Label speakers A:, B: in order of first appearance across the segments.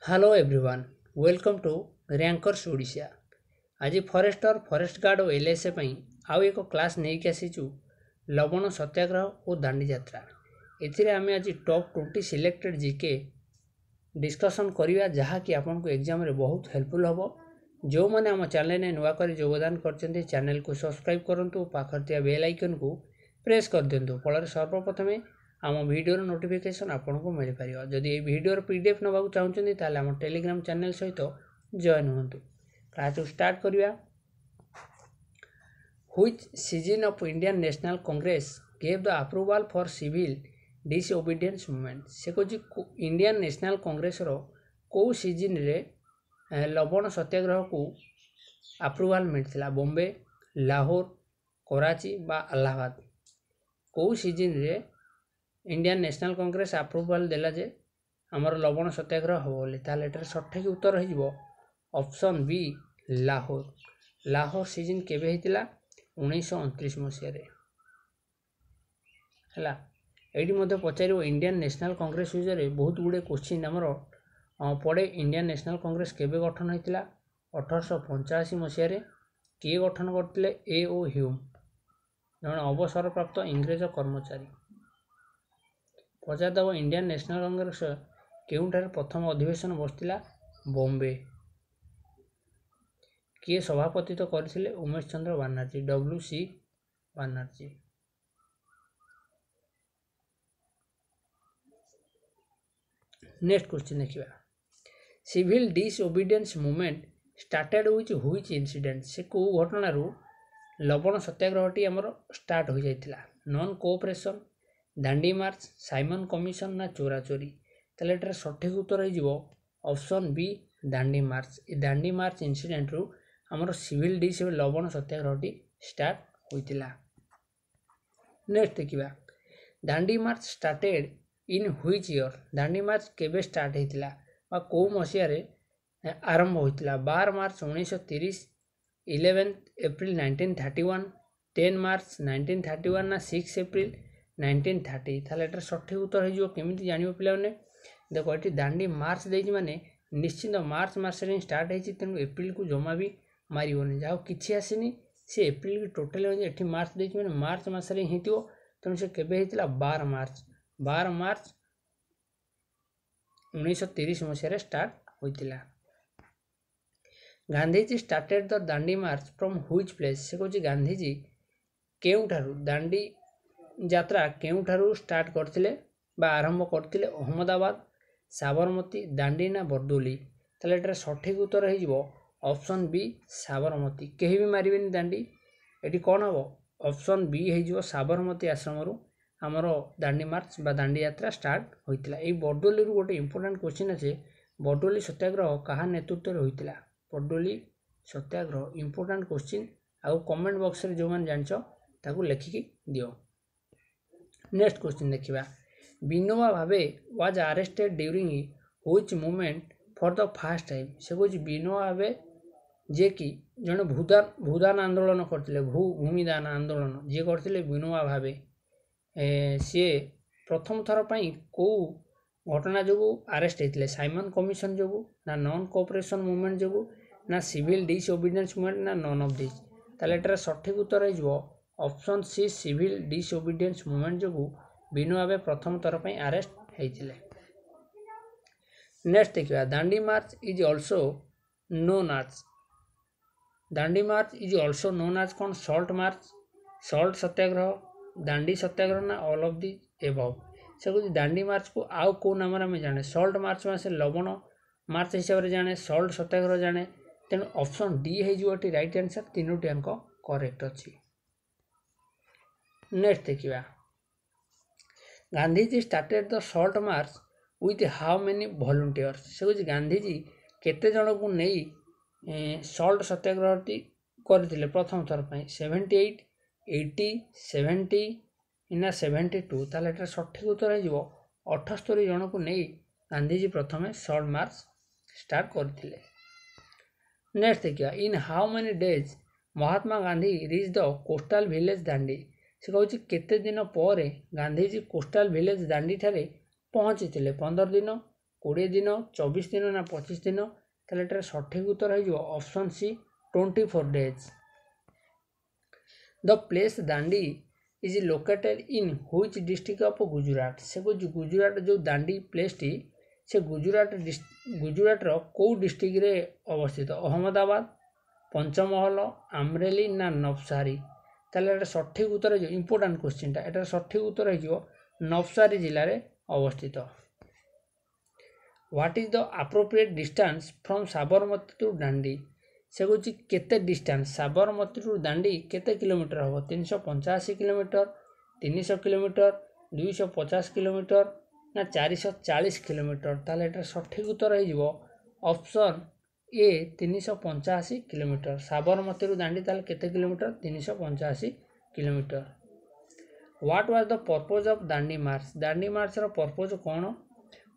A: Hello everyone welcome to rankers Odisha. आज forester forest guard और LSA आउ एक क्लास नहीं आसीचु लवण सत्याग्रह और दांडी यात्रा। एथिरे आमे आज टॉप 20 सिलेक्टेड जीके डिस्कशन करिया जहाँकि आपन को एग्जाम रे बहुत हेल्पफुल हबो। जो माने हम चैनल ने नुआ कर योगदान करचंती चैनल को सब्सक्राइब करंतु पाखर थिया बेल आइकन को प्रेस कर दिंतु फल सर्वप्रथमे आम वीडियो नोटिफिकेशन आपन को मिल पारियो। जदि ए वीडियो पीडीएफ नबाकू चाहउछंती ताले हम टेलीग्राम चैनल सहित जॉइन हुंतु। क्लास स्टार्ट करिया। Which session of Indian National Congress gave the approval for civil disobedience movement. से कोची इंडियन नेशनल कांग्रेस रो को सीजन रे लवण सत्याग्रह को अप्रूवल मिलथिला? बॉम्बे, लाहौर, कराची बा इलाहाबाद। को सीजन रे इंडियन नेशनल कांग्रेस अप्रूवल देला जे हमर लवण सत्याग्रह हो बोली? ताले एटर सठिक उत्तर हो option B Lahore. Lahore session केबे हितिला? 1929 मसिया रे हला। एडी मध्ये पचारिबो इंडियन नेशनल कांग्रेस विषय बहुत गुडे क्वेश्चन हमर पड़े। इंडियन नेशनल कांग्रेस केबे गठन होइतिला? 1885 मसिया रे। किए गठन करथिले? ए ओ ह्यूम, जण अवसरप्राप्त इंग्रेज कर्मचारी। पचारदेव इंडियन नेशनल कांग्रेस केउंठारे प्रथम अधिवेशन बसथिला? बॉम्बे। किए सभापतित्व करथिले? Umesh Chandra Banerjee, W C. Banerjee. Next question देखिबा। Civil disobedience movement started with which incident? से को घटना रु लवण सत्याग्रहटी हमर स्टार्ट हो जाइतिला? Non cooperation, Dandi march, Simon commission ना चोरा चोरी? ताले एटर सठिक उत्तर हो जिवो ऑप्शन बी दांडी मार्च। ए दांडी मार्च इंसिडेंट रु हमर सिविल डिस लवण सत्याग्रहटी स्टार्ट होइतिला। नेक्स्ट देखिबा। Dandi march started in which year? Dandi march केबे स्टार्ट होइतिला बा को मसिया रे आरंभ होइतिला? 12 मार्च 1930, 11 एप्रिल 1931, 10 मार्च 1931 ना 6 एप्रिल 1930? ताले एटर सठिक उत्तर हो जिवो केमिति जानिबो पिला माने? देखो एटी दांडी मार्च देछि माने निश्चित मार्च मास रे स्टार्ट हेछि, तेनु एप्रिल को जमा भी मारिबोनी। जाओ किछि आसीनी से एप्रिल की टोटल एठी मार्च देछि माने मार्च मास रे हितियो, तेनु से केबे हेतिला? 12 मार्च। 12 मार्च 1930 मसिया रे स्टार्ट होइतिला। Gandhiji started the Dandi march from which place? से कोछि गांधीजी केउठारु दांडी यात्रा केउठारु स्टार्ट करथिले बा आरंभ करथिले? अहमदाबाद, साबरमती, दांडी ना बरदोली? ताले एटर सठिक उत्तर हो जिवो ऑप्शन बी साबरमती। केही भी मारिबेनी दांडी, एटी कोन हबो? ऑप्शन बी हो जिवो साबरमती आश्रम रु हमरो दांडी मार्च बा दांडी यात्रा स्टार्ट होइतिला। ए बरदोली रु गोटे इंपोर्टेंट क्वेश्चन अछि, बरदोली सत्याग्रह कहा नेतृत्व रे होइतिला? बरदोली सत्याग्रह इंपोर्टेंट क्वेश्चन। आउ कमेंट बॉक्स रे जो मान जानचो ताकू लेखिकी दियो। नेक्स्ट क्वेश्चन देखिबा। Vinoba Bhave was arrested during which movement for the first time? से कोछि विनोबा भावे जे कि जने भूदान आंदोलन करथिले, भूमिदान आंदोलन जे करथिले विनोबा भावे, सी प्रथम थर पई को घटना जोगु अरेस्ट हेतिले? साइमन कमिशन जोगु ना नॉन कोऑपरेशन मूवमेंट जोगु ना सिविल डिसओबीडियंस मूवमेंट ना नॉन ऑफ दिस? ताले एटर सठिक उत्तर हो जिवो option C civil disobedience movement जोगु विनोबा भावे प्रथम थर पई अरेस्ट हेतिले। नेक्स्ट देखिबा। Dandi march is also known as? Dandi march is also known as कोन? Salt march, salt satyagraha, Dandi satyagraha ना ऑल ऑफ दी एबव? से को दांडी मार्च को आउ को नाम रे हम जाने? सॉल्ट मार्च में से लवण मार्च हिसाब रे जाने, सॉल्ट सत्याग्रह जाने, तेनु ऑप्शन डी हे जिवोटी राइट आंसर। तीनोटी अंक करेक्ट अछि। नेक्स्ट देखिबा। Gandhiji started the salt march with how many volunteers? से को गांधीजी केते जण को नेई सॉल्ट सत्याग्रहटी करथिले प्रथम थर पई? 78, 80, 70 ना 72? ताले एटा सठिक उत्तर हो जिवो 78 जण को नेई गांधीजी प्रथमे सॉल्ट मार्च स्टार्ट करथिले। नेक्स्ट देखिया। In how many days Mahatma Gandhi reach the coastal village Dandi? से कहूँ केते दिन पर गांधीजी कोस्टल विलेज दांडी ठारे पहुँची 15 दिन, 20 दिन 24 दिन ना 25 दिन ताले एटार सठिक उत्तर हो option C 24 days। The place Dandi is located in which district of Gujarat से गुजरात जो दांडी प्लेस टी से गुजरात रो कौ डिस्ट्रिक्ट रे अवस्थित अहमदाबाद पंचमहल आमरेली ना नवसारी ताले एटा सठिक उत्तर हो इंपोर्टेंट क्वेश्चन टा एटार सठिक उत्तर हो नवसारी जिले रे अवस्थित। What is the appropriate distance from Sabarmati to Dandi से कहूँ केते डिस्टेंस साबरमती टू दांडी केते किलोमीटर हम 385 किलोमीटर 300 किलोमीटर 250 किलोमीटर ना 440 किलोमीटर ताले एटा सठिक उत्तर हो option A 385 kilometre Sabarmati Dandi ताले केते kilometre 385 kilometre. What was the purpose of Dandi march रो पर्पज कौन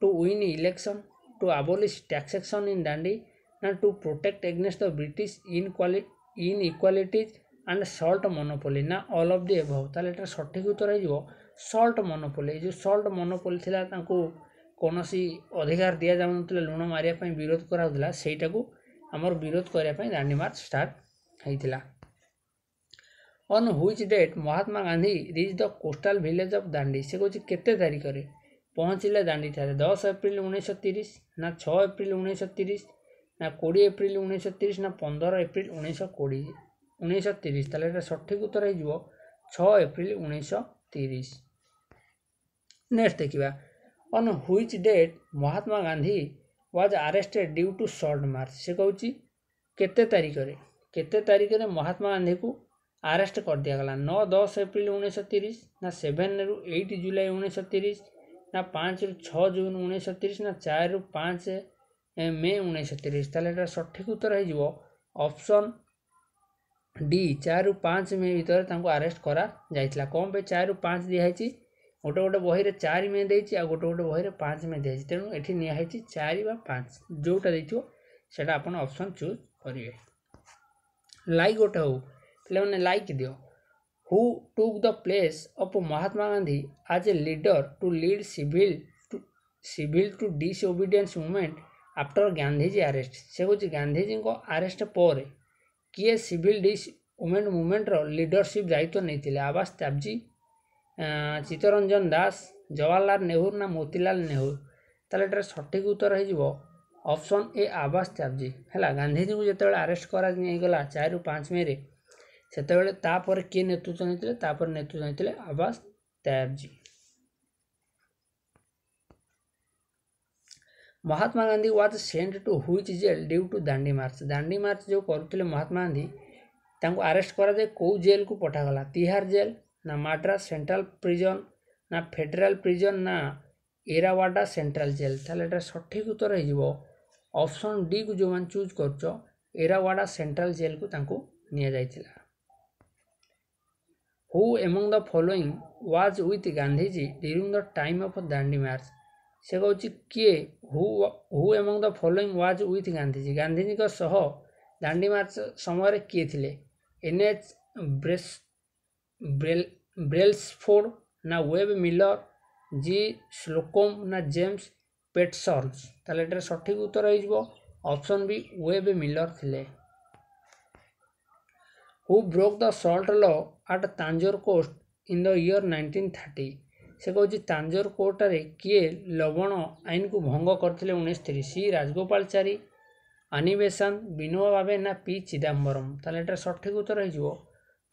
A: to win election to abolish taxation in Dandi ना to protect against the British inequalities and salt monopoly ना ऑल ऑफ द एबव ताले एटा सठिक उत्तर हो सॉल्ट मोनोपोली जो सॉल्ट मोनोपोली थिला तांको कौनसी अधिकार दि जाऊन लुण मारिया विरोध कराला सेटाकू आमर विरोध करने दांडी मार्च स्टार्ट होता। On which date Mahatma Gandhi reach the coastal village of Dandi से कहूँ केते तारीख रे पहुँचले दांडी ठारे 10 एप्रिल 1930 ना 6 एप्रिल 1930 ना 20 एप्रिल 1930 ना 15 एप्रिल 1930 ताले एटा सठिक उत्तर हो 6 एप्रिल 1930। नेक्स्ट देखिबा on which date Mahatma Gandhi was arrested due to salt march से कहूँ केते तारीख रे महात्मा गांधी को अरेस्ट कर दिया गला 9-10 एप्रिल 1930 ना 7 रु 8 जुलाई 1930 ना 5 रु 6 जून 1930 ना 4 रु 5 मे 1930 ताले एटा सठिक उत्तर हो ऑप्शन डी 4 रु 5 मे भीतर तांको अरेस्ट करा जाइतला कौन पे 4 रु 5 दिखाई गोटे गोटे बही रे 4 मे देछि आ गोटे गोटे बही रे 5 मे देछि तेणु एठी निया हेछि 4 बा 5 जोटा देथियो सेटा अपन ऑप्शन चूज करिवे। लाइक गोटे हो पले माने लाइक दियो who took the place of Mahatma Gandhi as a leader to lead civil to disobedience movement after Gandhiji arrest से कहूँ गांधीजी को अरेस्ट पर किए सिविल डिसओबीडियंस मूवमेंट रो लीडरशिप दायित्व नहीं आवास त्यागजी चित्तरंजन दास जवाहरलाल नेहरू ना मोतीलाल नेहरू ताले एटार सठिक उत्तर हो ऑप्शन ए आवास त्यागजी है गांधीजी को जिते अरेस्ट करागला 4 रु 5 मे से किए नेतृत्व नहीं आवास त्यागजी। Mahatma Gandhi was sent to which jail due to Dandi march जो करुले महात्मा गांधी तांको अरेस्ट करा जाए कौ जेल को पठागला तिहार जेल ना माड्रास सेंट्रल प्रिजन ना फेडरल प्रिजन ना एरावाडा सेंट्रल जेल ताले एटा सठिक उत्तर हो ऑप्शन डी को जो मान चूज करछ एरावाडा सेंट्रल जेल को तांको निया जाइतिला। Who among the following was with Gandhiji during the time of Dandi march से कहूँ किए who among the following was with Gandhiji को सह दांडी मार्च समय किए थिले एनएच ब्रेल्सफोर्ड ना वेब मिलर जी स्लोकोम ना जेम्स पेटसर्स ताले एटार सठिक उत्तर हो ऑप्शन बी वेब मिलर थिले। Who broke the salt law at Tanjore coast in the year 1930 से कहूँ तांजोर कोर्ट रे किए लवण आईन को भंग करते 1930 सी राजगोपालचारी अनिबेशन विनोबा भावे ना पी चिदम्बरम ताले एटार सठिक उत्तर हो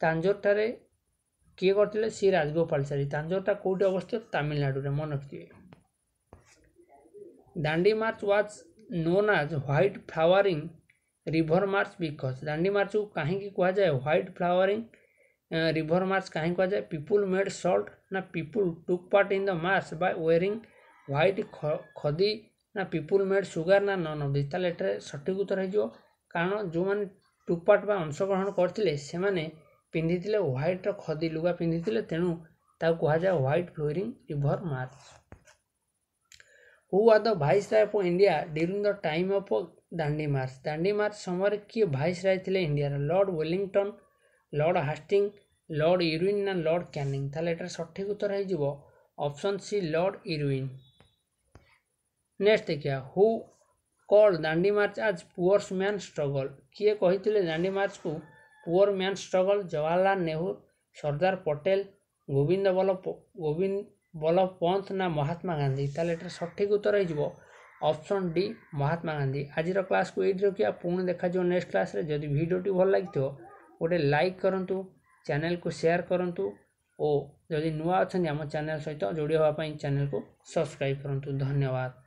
A: तांजोर ठारे किए करते सी राजगोपालचारी तांजोरटा कौटी अवस्थित तमिलनाडु रे मन रखिए। Dandi march was known as white flowering river march because Dandi march को कहीं कह जाए व्हाइट फ्लावरिंग रिवर मार्च कहीं कह जाए पीपुल मेड सॉल्ट ना people took part in the march by wearing white khadi ना पीपुल मेड सुगार ना नन ऑफ दिस ताले एटा सठिक उत्तर हो कारण जो मैंने टुक पार्ट बा अंशग्रहण करते से माने पिंधि व्हाइट खदी लुगा पिंधि तेणु कह जाए white flowering river march. Who are the viceroy of India during the time of Dandi march समय किए भाइस राय थे India Lord Wellington Lord Hasting Lord Irwin ना लॉर्ड कैनिंग ताले एटार सठिक उत्तर हो option C Lord Irwin. Next देखिए हु कॉल्ड दांडी मार्च आज पुअर्स मैन स्ट्रगल किए कही दांडी मार्च को poor man struggle Jawaharlal Nehru Sardar Patel Govind Ballabh Pant ना महात्मा गांधी ताले एटा सठिक उत्तर हो ऑप्शन डी महात्मा गांधी। आज क्लास को ये रखिए पुणी देखा नेक्स्ट क्लास रे जदि वीडियोटी भल लगी गोटे लाइक करूँ चैनल को शेयर करूँ और जदि नुआ अच्छा आम चैनल सहित जोड़ी होगापी चैनल को सब्सक्राइब करूँ। धन्यवाद।